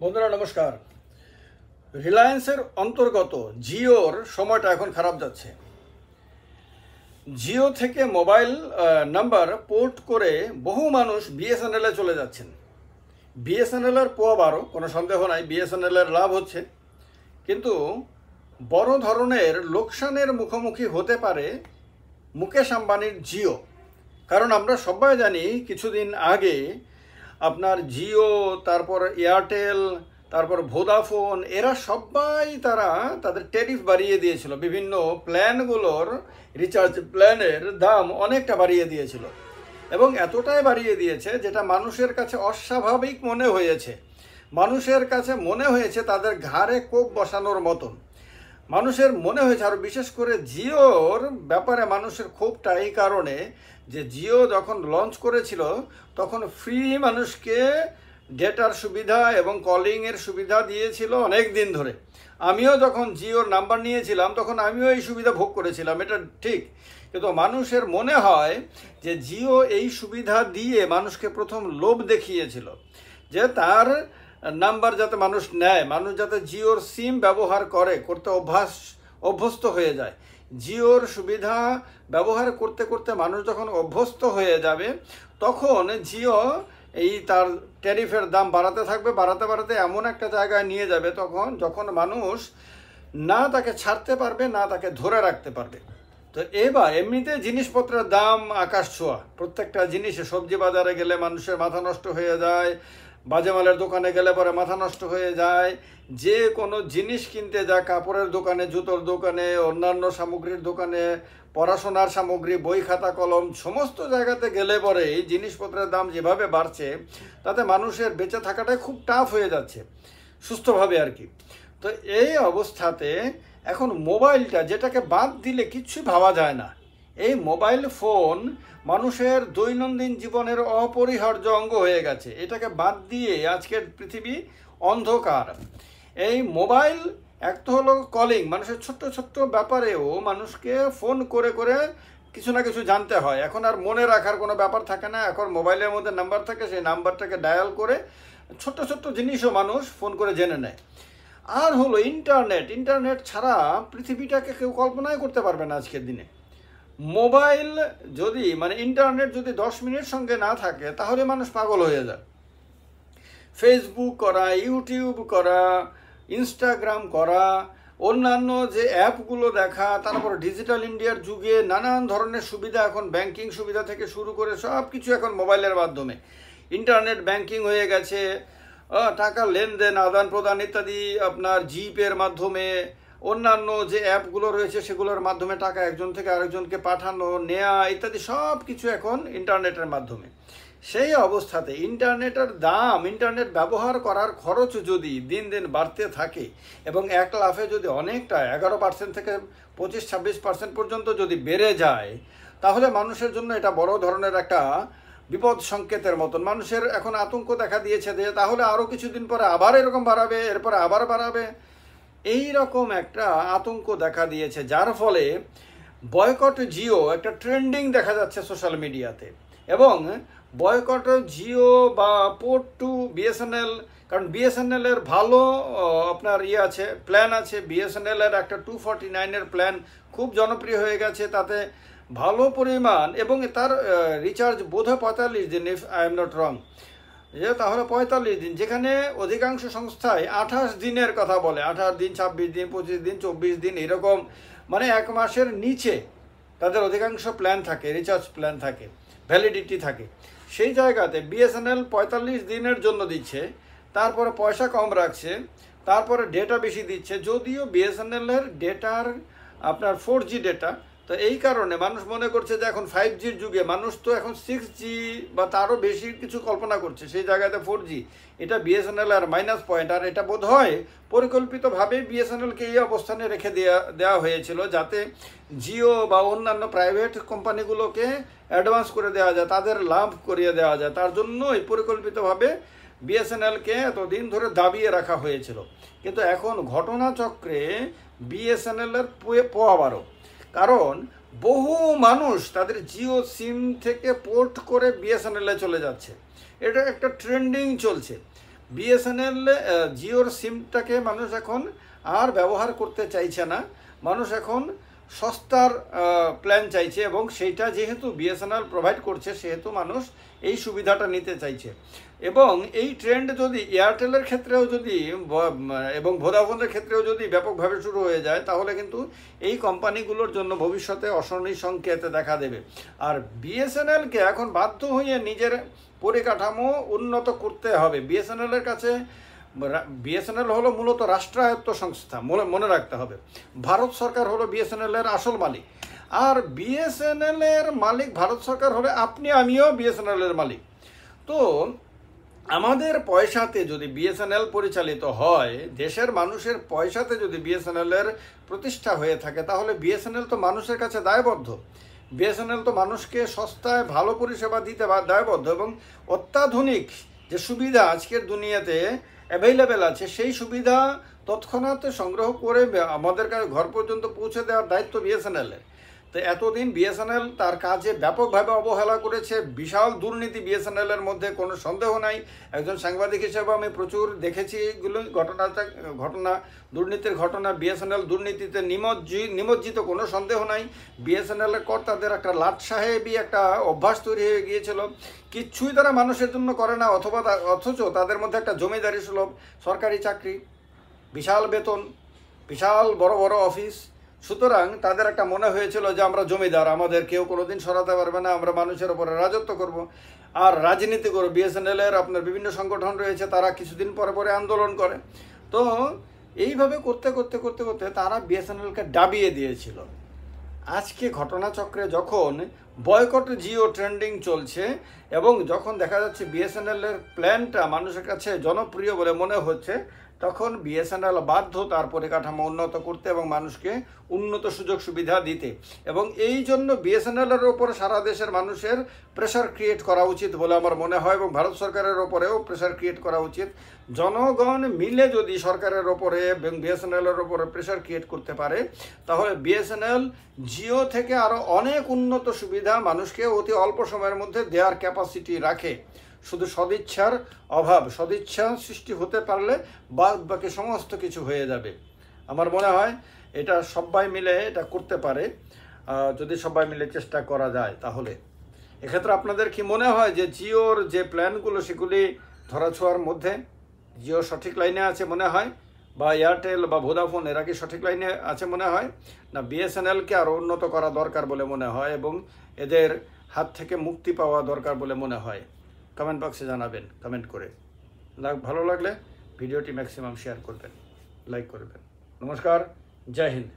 বন্ধুরা নমস্কার। রিলায়েন্সের অন্তর্গত জিওর সময়টা এখন খারাপ যাচ্ছে। জিও থেকে মোবাইল নাম্বার পোর্ট করে বহু মানুষ বিএসএনএল এ চলে যাচ্ছেন। বিএসএনএল এর পোয়াবারও কোনো সন্দেহ নাই, বিএসএনএল এর লাভ হচ্ছে, কিন্তু বড় ধরনের লোকসানের মুখোমুখি হতে পারে মুকেশ আম্বানির জিও। কারণ আমরা সবাই জানি কিছুদিন আগে আপনার জিও, তারপর এয়ারটেল, তারপর ভোদাফোন, এরা সবাই তাদের ট্যারিফ বাড়িয়ে দিয়েছিল। বিভিন্ন প্ল্যানগুলোর রিচার্জ প্ল্যানের দাম অনেকটা বাড়িয়ে দিয়েছিল এবং এতটাই বাড়িয়ে দিয়েছে যেটা মানুষের কাছে অস্বাভাবিক মনে হয়েছে। মানুষের কাছে মনে হয়েছে তাদের ঘাড়ে কোপ বসানোর মতন। মানুষের মনে হয়েছে, আরও বিশেষ করে জিওর ব্যাপারে মানুষের ক্ষোভটা এই কারণে যে জিও যখন লঞ্চ করেছিল তখন ফ্রি মানুষকে ডেটার সুবিধা এবং কলিংয়ের সুবিধা দিয়েছিল অনেক দিন ধরে। আমিও যখন জিওর নাম্বার নিয়েছিলাম তখন আমিও এই সুবিধা ভোগ করেছিলাম, এটা ঠিক। কিন্তু মানুষের মনে হয় যে জিও এই সুবিধা দিয়ে মানুষকে প্রথম লোভ দেখিয়েছিল যে তার নাম্বার যাতে মানুষ নেয়, মানুষ যাতে জিওর সিম ব্যবহার করতে অভ্যস্ত হয়ে যায়। জিওর সুবিধা ব্যবহার করতে করতে মানুষ যখন অভ্যস্ত হয়ে যাবে তখন জিও তার ট্যারিফের দাম বাড়াতে থাকবে, বাড়াতে বাড়াতে এমন একটা জায়গায় নিয়ে যাবে যখন মানুষ না তাকে ছাড়তে পারবে না তাকে ধরে রাখতে পারবে। তো এবার এমনিতে জিনিসপত্রের দাম আকাশ ছোঁয়া। প্রত্যেকটা জিনিসে, সবজি বাজারে গেলে মানুষের মাথা নষ্ট হয়ে যায়, বাজে মালের দোকানে গেলে পরে মাথা নষ্ট হয়ে যায়, যে কোনো জিনিস কিনতে যায়, কাপড়ের দোকানে, জুতোর দোকানে, অন্যান্য সামগ্রীর দোকানে, পড়াশোনার সামগ্রী, বই খাতা কলম, সমস্ত জায়গাতে গেলে পরে এই জিনিসপত্রের দাম যেভাবে বাড়ছে তাতে মানুষের বেঁচে থাকাটাই খুব টাফ হয়ে যাচ্ছে, সুস্থভাবে আর কি। তো এই অবস্থাতে এখন মোবাইলটা, যেটাকে বাদ দিলে কিচ্ছু ভাবা যায় না, এই মোবাইল ফোন মানুষের দৈনন্দিন জীবনের অপরিহার্য অঙ্গ হয়ে গেছে। এটাকে বাদ দিয়ে আজকের পৃথিবী অন্ধকার। এই মোবাইল এক তো হলো কলিং, মানুষের ছোট্ট ছোট্ট ব্যাপারেও মানুষকে ফোন করে করে কিছু না কিছু জানতে হয়। এখন আর মনে রাখার কোনো ব্যাপার থাকে না, এখন মোবাইলের মধ্যে নাম্বার থাকে, সেই নাম্বারটাকে ডায়াল করে ছোট্ট ছোট্ট জিনিসও মানুষ ফোন করে জেনে নেয়। আর হলো ইন্টারনেট ছাড়া পৃথিবীটাকে কেউ কল্পনাই করতে পারবে না আজকের দিনে। মোবাইল যদি ইন্টারনেট যদি 10 মিনিট সঙ্গে না থাকে তাহলে মানুষ পাগল হয়ে যায়। ফেসবুক করা, ইউটিউব করা, ইনস্টাগ্রাম করা, অন্যান্য যে অ্যাপগুলো দেখা, তারপর ডিজিটাল ইন্ডিয়ার যুগে নানান ধরনের সুবিধা, এখন ব্যাংকিং সুবিধা থেকে শুরু করে সব কিছু এখন মোবাইলের মাধ্যমে। ইন্টারনেট ব্যাংকিং হয়ে গেছে, টাকা লেনদেন, আদান প্রদান ইত্যাদি আপনার জিপের মাধ্যমে, অন্যান্য যে অ্যাপগুলো রয়েছে সেগুলোর মাধ্যমে টাকা একজন থেকে আরেকজনকে পাঠানো, নেওয়া ইত্যাদি সব কিছু এখন ইন্টারনেটের মাধ্যমে। সেই অবস্থাতে ইন্টারনেটের দাম, ইন্টারনেট ব্যবহার করার খরচ যদি দিন দিন বাড়তে থাকে এবং এক লাফে যদি অনেকটা 11% থেকে 25-26% পর্যন্ত যদি বেড়ে যায় তাহলে মানুষের জন্য এটা বড় ধরনের একটা বিপদ সংকেতের মতন। মানুষের এখন আতঙ্ক দেখা দিয়েছে যে তাহলে আরও কিছুদিন পরে আবার এরকম বাড়াবে, এরপরে আবার বাড়াবে, এই রকম একটা আতঙ্ক দেখা দিয়েছে, যার ফলে বয়কট জিও একটা ট্রেন্ডিং দেখা যাচ্ছে সোশ্যাল মিডিয়াতে। এবং বয়কট জিও বা পোর্ট টু বিএসএনএল, কারণ বিএসএনএল এর ভালো আপনার আছে, প্ল্যান আছে। বিএসএনএল এর একটা 249-এর প্ল্যান খুব জনপ্রিয় হয়ে গেছে, তাতে ভালো পরিমাণ, এবং তার রিচার্জ বোধহয় 45 দিন, if I am not wrong, যে তাহলে 45 দিন, যেখানে অধিকাংশ সংস্থায় 28 দিনের কথা বলে। 28 দিন, 26 দিন, 25 দিন, 24 দিন, এরকম এক মাসের নিচে তাদের অধিকাংশ প্ল্যান থাকে, রিচার্জ প্ল্যান থাকে, ভ্যালিডিটি থাকে। সেই জায়গাতে বিএসএনএল 45 দিনের জন্য দিচ্ছে, তারপরে পয়সা কম রাখছে, তারপরে ডেটা বেশি দিচ্ছে। যদিও বিএসএনএলের ডেটার আপনার 4G ডেটা, তো এই কারণে মানুষ মনে করছে যে এখন 5Gর যুগে, মানুষ তো এখন 6G বা তারও বেশি কিছু কল্পনা করছে, সেই জায়গাতে 4G। এটা বিএসএনএল আর মাইনাস পয়েন্ট। আর এটা বোধ হয় পরিকল্পিতভাবে বিএসএনএলকে এই অবস্থানে রেখে দেওয়া হয়েছিল যাতে জিও বা অন্যান্য প্রাইভেট কোম্পানিগুলোকে অ্যাডভান্স করে দেওয়া যায়, তাদের লাভ করিয়ে দেওয়া যায়। তার জন্যই পরিকল্পিতভাবে বিএসএনএলকে এতদিন ধরে দাবিয়ে রাখা হয়েছিল। কিন্তু এখন ঘটনাচক্রে বিএসএনএলের পোয়াবারও, কারণ বহু মানুষ তাদের জিও সিম থেকে পোর্ট করে বিএসএনএলে চলে যাচ্ছে। এটা একটা ট্রেন্ডিং চলছে। বিএসএনএল জিওর সিমটাকে মানুষ এখন আর ব্যবহার করতে চাইছে না, মানুষ এখন সস্তার প্ল্যান চাইছে, এবং সেইটা যেহেতু বিএসএনএল প্রোভাইড করছে সেহেতু মানুষ এই সুবিধাটা নিতে চাইছে। এবং এই ট্রেন্ড যদি এয়ারটেলের ক্ষেত্রেও যদি এবং ভোডাফোনের ক্ষেত্রেও যদি ব্যাপকভাবে শুরু হয়ে যায়, তাহলে কিন্তু এই কোম্পানিগুলোর জন্য ভবিষ্যতে অশনি সংকেত দেখা দেবে। আর বিএসএনএলকে এখন বাধ্য হয়ে নিজের পরিকাঠামো উন্নত করতে হবে। বিএসএনএলের কাছে, বিএসএনএল হলো মূলত রাষ্ট্রায়ত্ত সংস্থা, মনে রাখতে হবে। ভারত সরকার হলো বিএসএনএলের আসল মালিক, আর বিএসএনএলের মালিক ভারত সরকার হলে আপনি আমিও বিএসএনএলের মালিক। তো আমাদের পয়সাতে যদি বিএসএনএল পরিচালিত হয়, দেশের মানুষের পয়সাতে যদি বিএসএনএলের প্রতিষ্ঠা হয়ে থাকে, তাহলে বিএসএনএল তো মানুষের কাছে দায়বদ্ধ। বিএসএনএল তো মানুষকে সস্তায় ভালো পরিষেবা দিতে দায়বদ্ধ, এবং অত্যাধুনিক যে সুবিধা আজকের দুনিয়াতে অ্যাভেলেবেল আছে, সেই সুবিধা তৎক্ষণাৎ সংগ্রহ করে আমাদের কাছে ঘর পর্যন্ত পৌঁছে দেওয়ার দায়িত্ব বিএসএনএলের। তো এতদিন বিএসএনএল তার কাজে ব্যাপকভাবে অবহেলা করেছে, বিশাল দুর্নীতি বিএসএনএলের মধ্যে, কোনো সন্দেহ নাই। একজন সাংবাদিক হিসেবে আমি প্রচুর দেখেছি এগুলো ঘটনা, দুর্নীতির ঘটনা। বিএসএনএল দুর্নীতিতে নিমজ্জিত, কোনো সন্দেহ নাই। বিএসএনএলের কর্তাদের একটা লাট সাহেবই একটা অভ্যাস তৈরি হয়ে গিয়েছিল, কিচ্ছুই তারা মানুষের জন্য করে না, অথচ তাদের মধ্যে একটা জমিদারি সুলভ সরকারি চাকরি, বিশাল বেতন, বিশাল বড় বড় অফিস। সুতরাং তাদের একটা মনে হয়েছিল যে আমরা জমিদার, আমাদের কেউ কোনোদিন সরাতে পারবে না, আমরা মানুষের উপরে রাজত্ব করব আর রাজনীতি করব। বিএসএনএলের আপনার বিভিন্ন সংগঠন রয়েছে, তারা কিছুদিন পরে পরে আন্দোলন করে। তো এইভাবে করতে করতে করতে করতে তারা বিএসএনএলকে ডাবিয়ে দিয়েছিল। আজকে ঘটনাচক্রে যখন বয়কট জিও ট্রেন্ডিং চলছে, এবং যখন দেখা যাচ্ছে বিএসএনএলের প্ল্যানটা মানুষের কাছে জনপ্রিয় বলে মনে হচ্ছে, তখন বিএসএনএল বাধ্য তার পরিকাঠামো উন্নত করতে এবং মানুষকে উন্নত সুযোগ সুবিধা দিতে। এবং এই জন্য বিএসএনএলের ওপর সারা দেশের মানুষের প্রেশার ক্রিয়েট করা উচিত বলে আমার মনে হয়, এবং ভারত সরকারের ওপরেও প্রেশার ক্রিয়েট করা উচিত। জনগণ মিলে যদি সরকারের ওপরে এবং বিএসএনএলের ওপরে প্রেশার ক্রিয়েট করতে পারে, তাহলে বিএসএনএল জিও থেকে আরও অনেক উন্নত সুবিধা মানুষকে অতি অল্প সময়ের মধ্যে দেওয়ার ক্যাপাসিটি রাখে। শুধু সদিচ্ছার অভাব, সদিচ্ছা সৃষ্টি হতে পারলে বাকি সমস্ত কিছু হয়ে যাবে। আমার মনে হয় এটা সবাই মিলে এটা করতে পারে, যদি সবাই মিলে চেষ্টা করা যায়। তাহলে এক্ষেত্রে আপনাদের কি মনে হয় যে জিওর যে প্ল্যানগুলো সেগুলি ধরাছোঁয়ার মধ্যে? জিও সঠিক লাইনে আছে মনে হয়, বা এয়ারটেল বা ভোডাফোন এরা কি সঠিক লাইনে আছে মনে হয়, না বিএসএনএলকে আরও উন্নত করা দরকার বলে মনে হয় এবং এদের হাত থেকে মুক্তি পাওয়া দরকার বলে মনে হয়? কমেন্ট বক্সে জানাবেন কমেন্ট করে। ভালো লাগলে ভিডিওটি ম্যাক্সিমাম শেয়ার করবেন, লাইক করবেন। নমস্কার, জয় হিন্দ।